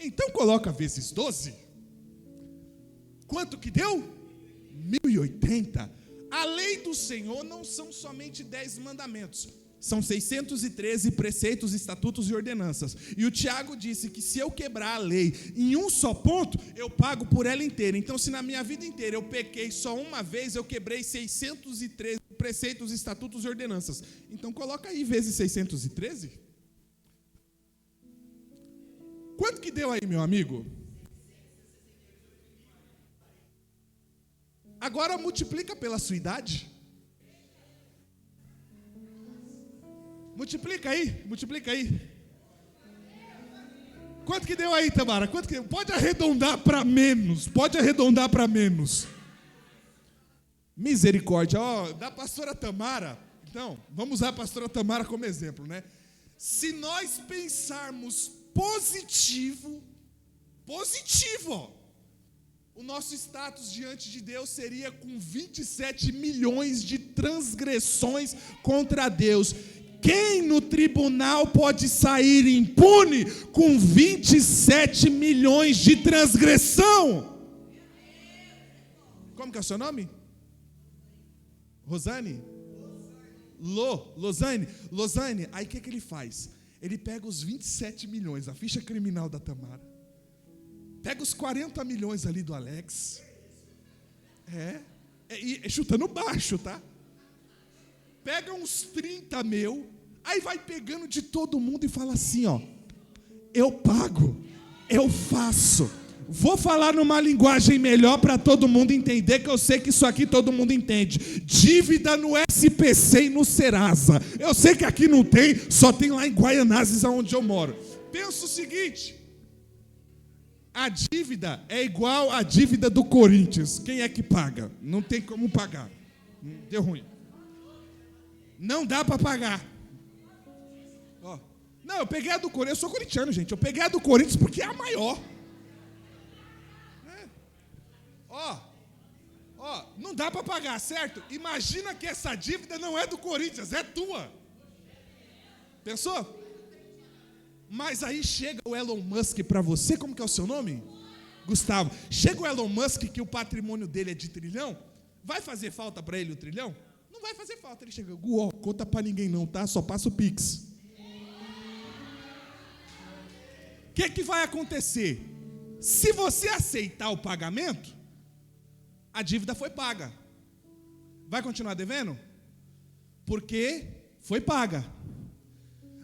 Então coloca vezes 12. Quanto que deu? 1080. A lei do Senhor não são somente 10 mandamentos. São 613 preceitos, estatutos e ordenanças. E o Tiago disse que se eu quebrar a lei em um só ponto, eu pago por ela inteira. Então, se na minha vida inteira eu pequei só uma vez, eu quebrei 613 preceitos, estatutos e ordenanças. Então, coloca aí vezes 613. Quanto que deu aí, meu amigo? Agora multiplica pela sua idade. Multiplica aí. Quanto que deu aí, Tamara? Pode arredondar para menos. Misericórdia. Da pastora Tamara. Então, vamos usar a pastora Tamara como exemplo, né? Se nós pensarmos positivo, o nosso status diante de Deus seria com 27 milhões de transgressões contra Deus. Quem no tribunal pode sair impune com 27 milhões de transgressão? Como que é o seu nome? Rosane? Losane. Aí o que ele faz? Ele pega os 27 milhões, a ficha criminal da Tamara. Pega os 40 milhões ali do Alex. Chutando baixo, tá? Pega uns 30 meu, aí vai pegando de todo mundo e fala assim, eu pago, eu faço. Vou falar numa linguagem melhor para todo mundo entender, que eu sei que isso aqui todo mundo entende. Dívida no SPC e no Serasa. Eu sei que aqui não tem, só tem lá em Guaianazes, onde eu moro. Pensa o seguinte, a dívida é igual à dívida do Corinthians. Quem é que paga? Não tem como pagar. Deu ruim. Não dá para pagar. Não, eu peguei a do Corinthians, eu sou corintiano, gente. Eu peguei a do Corinthians porque é a maior. Não dá para pagar, certo? Imagina que essa dívida não é do Corinthians, é tua. Pensou? Mas aí chega o Elon Musk para você, como que é o seu nome? Gustavo. Chega o Elon Musk, que o patrimônio dele é de trilhão, vai fazer falta para ele o trilhão? Não vai fazer falta. Ele chega, conta para ninguém não, tá? Só passa o Pix. O que vai acontecer? Se você aceitar o pagamento, a dívida foi paga. Vai continuar devendo? Porque foi paga.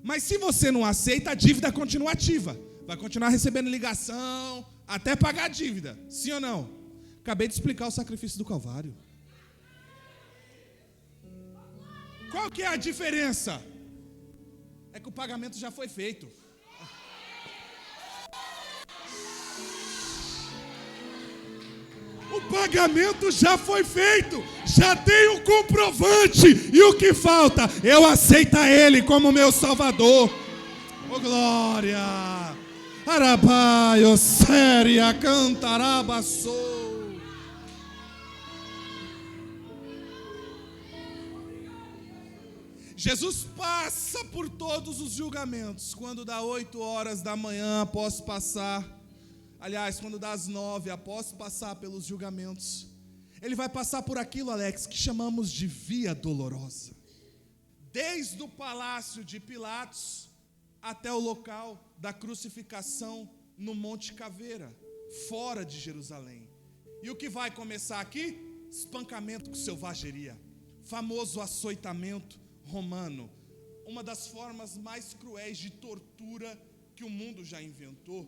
Mas se você não aceita, a dívida continua ativa. Vai continuar recebendo ligação, até pagar a dívida. Sim ou não? Acabei de explicar o sacrifício do Calvário. Qual que é a diferença? É que o pagamento já foi feito. O pagamento já foi feito, já tem um comprovante, e o que falta? Eu aceito Ele como meu Salvador. Oh glória! Arabaio, séria, cantarabaçou. Jesus passa por todos os julgamentos. Quando dá 8 horas da manhã, após passar... Aliás, quando dá as 9, após passar pelos julgamentos, ele vai passar por aquilo, Alex, que chamamos de via dolorosa. Desde o palácio de Pilatos até o local da crucificação no Monte Caveira, fora de Jerusalém. E o que vai começar aqui? Espancamento com selvageria, famoso açoitamento romano, uma das formas mais cruéis de tortura que o mundo já inventou.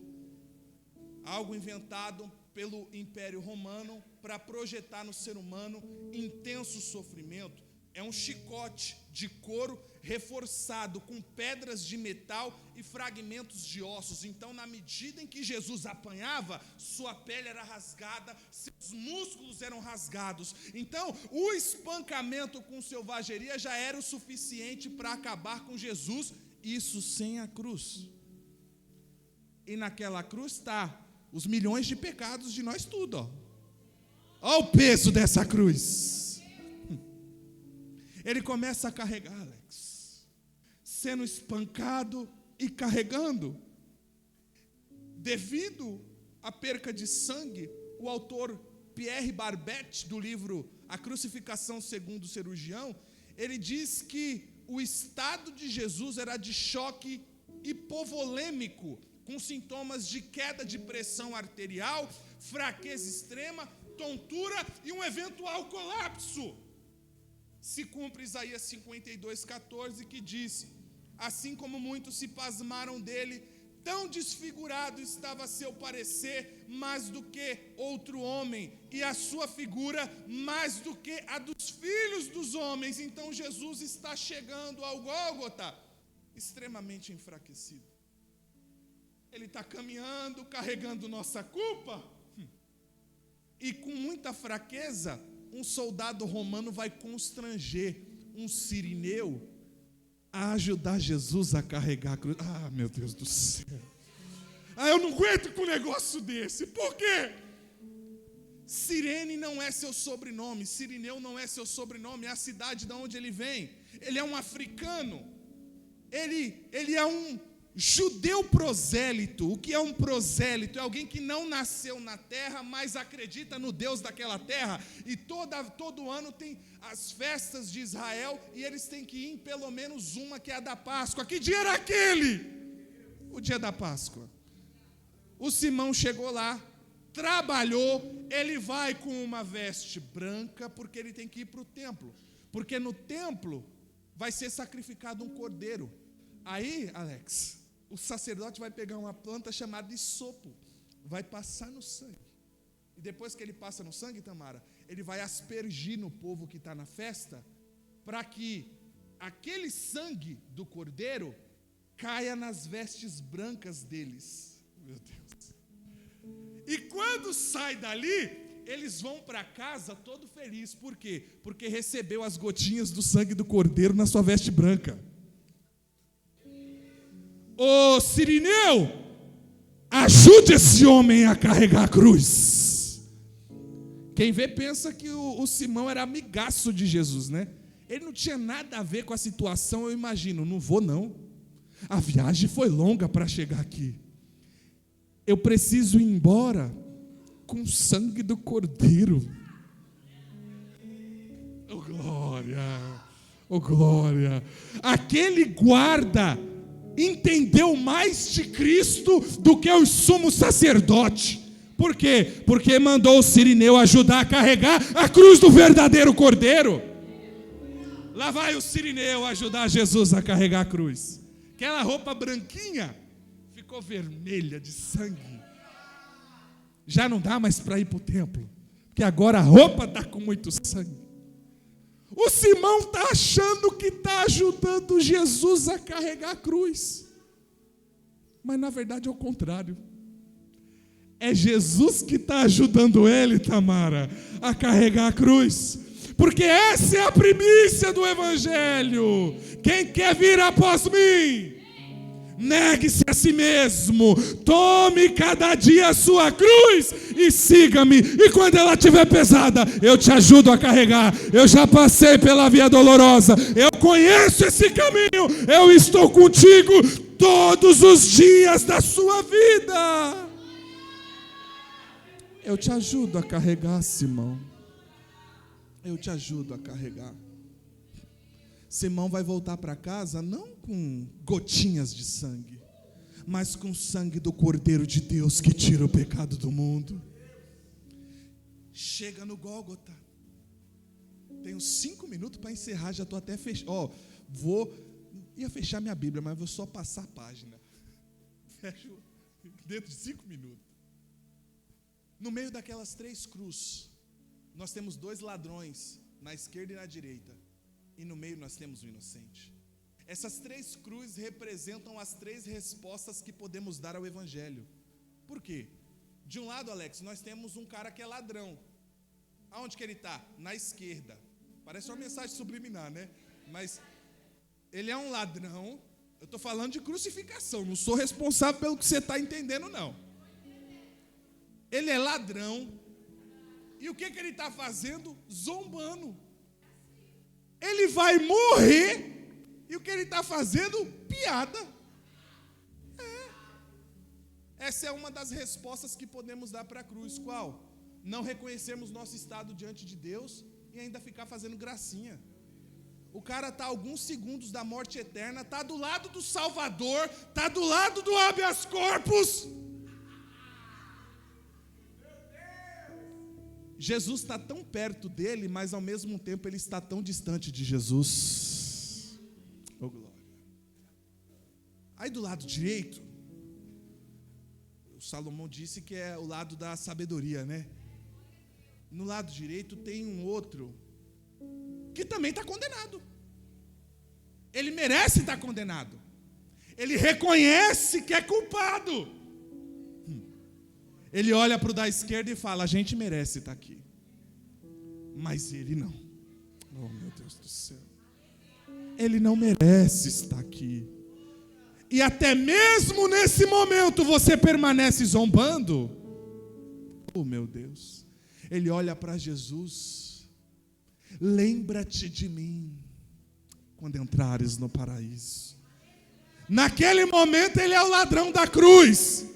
Algo inventado pelo Império Romano para projetar no ser humano intenso sofrimento. É um chicote de couro reforçado com pedras de metal e fragmentos de ossos. Então, na medida em que Jesus apanhava, sua pele era rasgada, seus músculos eram rasgados. Então, o espancamento com selvageria já era o suficiente para acabar com Jesus, isso sem a cruz. E naquela cruz está os milhões de pecados de nós tudo, Olha o peso dessa cruz. Ele começa a carregar, Alex, sendo espancado e carregando. Devido à perca de sangue, o autor Pierre Barbet, do livro A Crucificação segundo o Cirurgião, ele diz que o estado de Jesus era de choque hipovolêmico, com sintomas de queda de pressão arterial, fraqueza extrema, tontura e um eventual colapso. Se cumpre Isaías 52:14, que diz: assim como muitos se pasmaram dele, tão desfigurado estava seu parecer, mais do que outro homem, e a sua figura mais do que a dos filhos dos homens. Então Jesus está chegando ao Gólgota extremamente enfraquecido. Ele está caminhando, carregando nossa culpa, e com muita fraqueza, um soldado romano vai constranger um sirineu a ajudar Jesus a carregar a cruz. Ah, meu Deus do céu. Eu não aguento com um negócio desse. Por quê? Cirene não é seu sobrenome, Sirineu não é seu sobrenome, é a cidade de onde ele vem. Ele é um africano. Ele é um judeu prosélito. O que é um prosélito? É alguém que não nasceu na terra, mas acredita no Deus daquela terra. E todo ano tem as festas de Israel, e eles têm que ir em pelo menos uma, que é a da Páscoa. Que dia era aquele? O dia da Páscoa. O Simão chegou lá, trabalhou, ele vai com uma veste branca, porque ele tem que ir para o templo. Porque no templo vai ser sacrificado um cordeiro. Aí, Alex, o sacerdote vai pegar uma planta chamada isopo, vai passar no sangue. E depois que ele passa no sangue, Tamara, ele vai aspergir no povo que está na festa, para que aquele sangue do cordeiro caia nas vestes brancas deles. Meu Deus. E quando sai dali, eles vão para casa todo feliz. Por quê? Porque recebeu as gotinhas do sangue do cordeiro na sua veste branca. ô Cirineu, ajude esse homem a carregar a cruz. Quem vê pensa que o Simão era amigaço de Jesus, né? Ele não tinha nada a ver com a situação, eu imagino. Não vou não, a viagem foi longa para chegar aqui. Eu preciso ir embora com o sangue do Cordeiro. Oh glória, oh glória. Aquele guarda entendeu mais de Cristo do que o sumo sacerdote. Por quê? Porque mandou o Cirineu ajudar a carregar a cruz do verdadeiro Cordeiro. Lá vai o Cirineu ajudar Jesus a carregar a cruz. Aquela roupa branquinha ficou vermelha de sangue. Já não dá mais para ir para o templo, porque agora a roupa está com muito sangue. O Simão está achando que está ajudando Jesus a carregar a cruz, mas na verdade é o contrário. É Jesus que está ajudando ele, Tamara, a carregar a cruz, porque essa é a primícia do Evangelho. Quem quer vir após mim, negue-se a si mesmo, tome cada dia a sua cruz e siga-me. E quando ela estiver pesada, eu te ajudo a carregar. Eu já passei pela via dolorosa, eu conheço esse caminho, eu estou contigo todos os dias da sua vida. Eu te ajudo a carregar, Simão. Eu te ajudo a carregar. Simão vai voltar para casa não com gotinhas de sangue, mas com o sangue do Cordeiro de Deus que tira o pecado do mundo. Chega no Gólgota. Tenho 5 minutos para encerrar, já estou até fechando. Ia fechar minha Bíblia, mas vou só passar a página. Fecho dentro de 5 minutos. No meio daquelas 3 cruzes, nós temos 2 ladrões, na esquerda e na direita. E no meio nós temos o inocente. Essas 3 cruzes representam as 3 respostas que podemos dar ao Evangelho. Por quê? De um lado, Alex, nós temos um cara que é ladrão. Aonde que ele está? Na esquerda. Parece uma mensagem subliminar, né? Mas ele é um ladrão. Eu estou falando de crucificação, não sou responsável pelo que você está entendendo, não. Ele é ladrão. E o que ele está fazendo? Zombando. Ele vai morrer, e o que ele está fazendo? Piada. Essa é uma das respostas que podemos dar para a cruz. Qual? Não reconhecermos nosso estado diante de Deus e ainda ficar fazendo gracinha. O cara está a alguns segundos da morte eterna, está do lado do Salvador, está do lado do habeas corpus. Jesus está tão perto dele, mas ao mesmo tempo ele está tão distante de Jesus. Oh, glória. Aí do lado direito, o Salomão disse que é o lado da sabedoria, né? No lado direito tem um outro que também está condenado. Ele merece estar condenado. Ele reconhece que é culpado. Ele olha para o da esquerda e fala: a gente merece estar aqui, mas ele não. Oh, meu Deus do céu. Ele não merece estar aqui. E até mesmo nesse momento você permanece zombando. Oh, meu Deus. Ele olha para Jesus: lembra-te de mim quando entrares no paraíso. Naquele momento ele é o ladrão da cruz.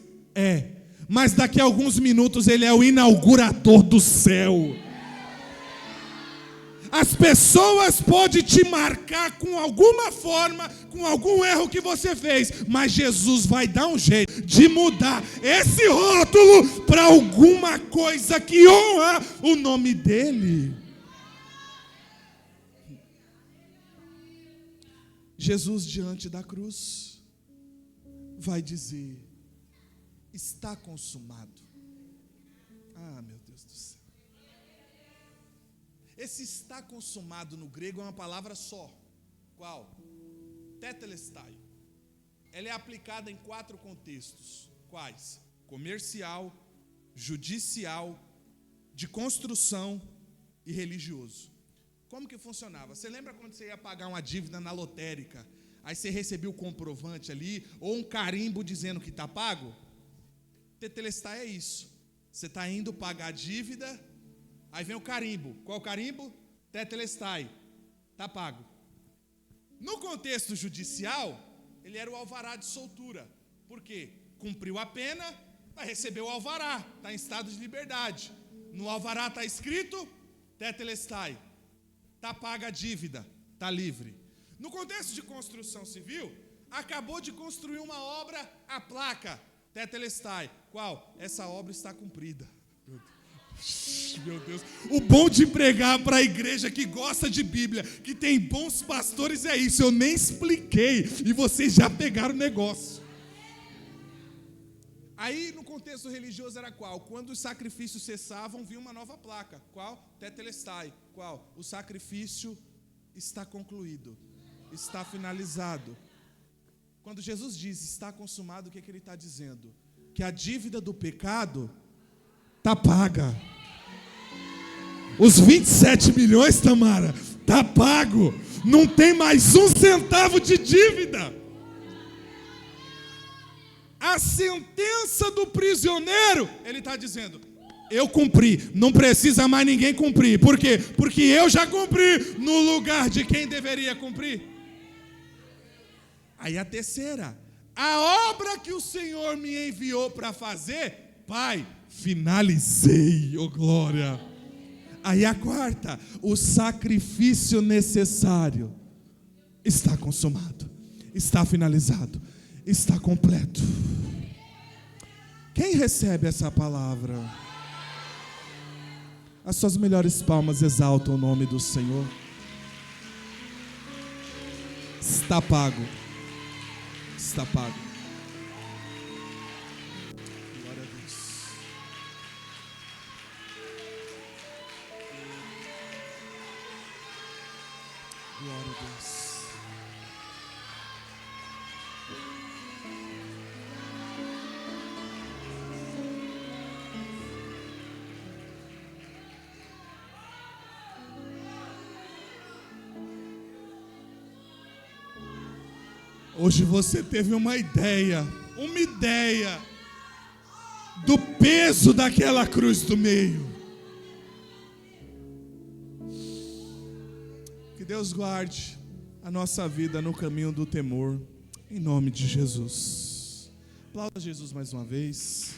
Mas daqui a alguns minutos ele é o inaugurador do céu. As pessoas podem te marcar com alguma forma, com algum erro que você fez, mas Jesus vai dar um jeito de mudar esse rótulo para alguma coisa que honra o nome dele. Jesus, diante da cruz, vai dizer: está consumado. Ah, meu Deus do céu. Esse está consumado no grego é uma palavra só. Qual? Tetelestai. Ela é aplicada em 4 contextos. Quais? Comercial, judicial, de construção e religioso. Como que funcionava? Você lembra quando você ia pagar uma dívida na lotérica? aí você recebeu o comprovante ali, ou um carimbo dizendo que está pago. Tetelestai é isso. Você está indo pagar a dívida, aí vem o carimbo. Qual o carimbo? Tetelestai. Está pago. No contexto judicial, ele era o alvará de soltura. Por quê? Cumpriu a pena, vai receber o alvará, está em estado de liberdade. No alvará está escrito, tetelestai. Está paga a dívida, está livre. No contexto de construção civil, acabou de construir uma obra, a placa, tetelestai. Qual? Essa obra está cumprida. Meu Deus, o bom de pregar para a igreja que gosta de Bíblia, que tem bons pastores, é isso. Eu nem expliquei e vocês já pegaram o negócio. Aí no contexto religioso era qual? Quando os sacrifícios cessavam, vinha uma nova placa. Qual? Tetelestai. Qual? O sacrifício está concluído, está finalizado. Quando Jesus diz está consumado, o que ele está dizendo? Que a dívida do pecado está paga. Os 27 milhões, Tamara, está pago. Não tem mais um centavo de dívida. A sentença do prisioneiro, ele está dizendo, eu cumpri, não precisa mais ninguém cumprir. Por quê? Porque eu já cumpri no lugar de quem deveria cumprir. Aí a terceira, a obra que o Senhor me enviou para fazer, Pai, finalizei, oh glória. Aí a quarta, o sacrifício necessário está consumado, está finalizado, está completo. Quem recebe essa palavra? As suas melhores palmas exaltam o nome do Senhor. Está pago. Está pago. Glória a Deus. Glória a Deus. Hoje você teve uma ideia do peso daquela cruz do meio. Que Deus guarde a nossa vida no caminho do temor, em nome de Jesus. Aplauda Jesus mais uma vez.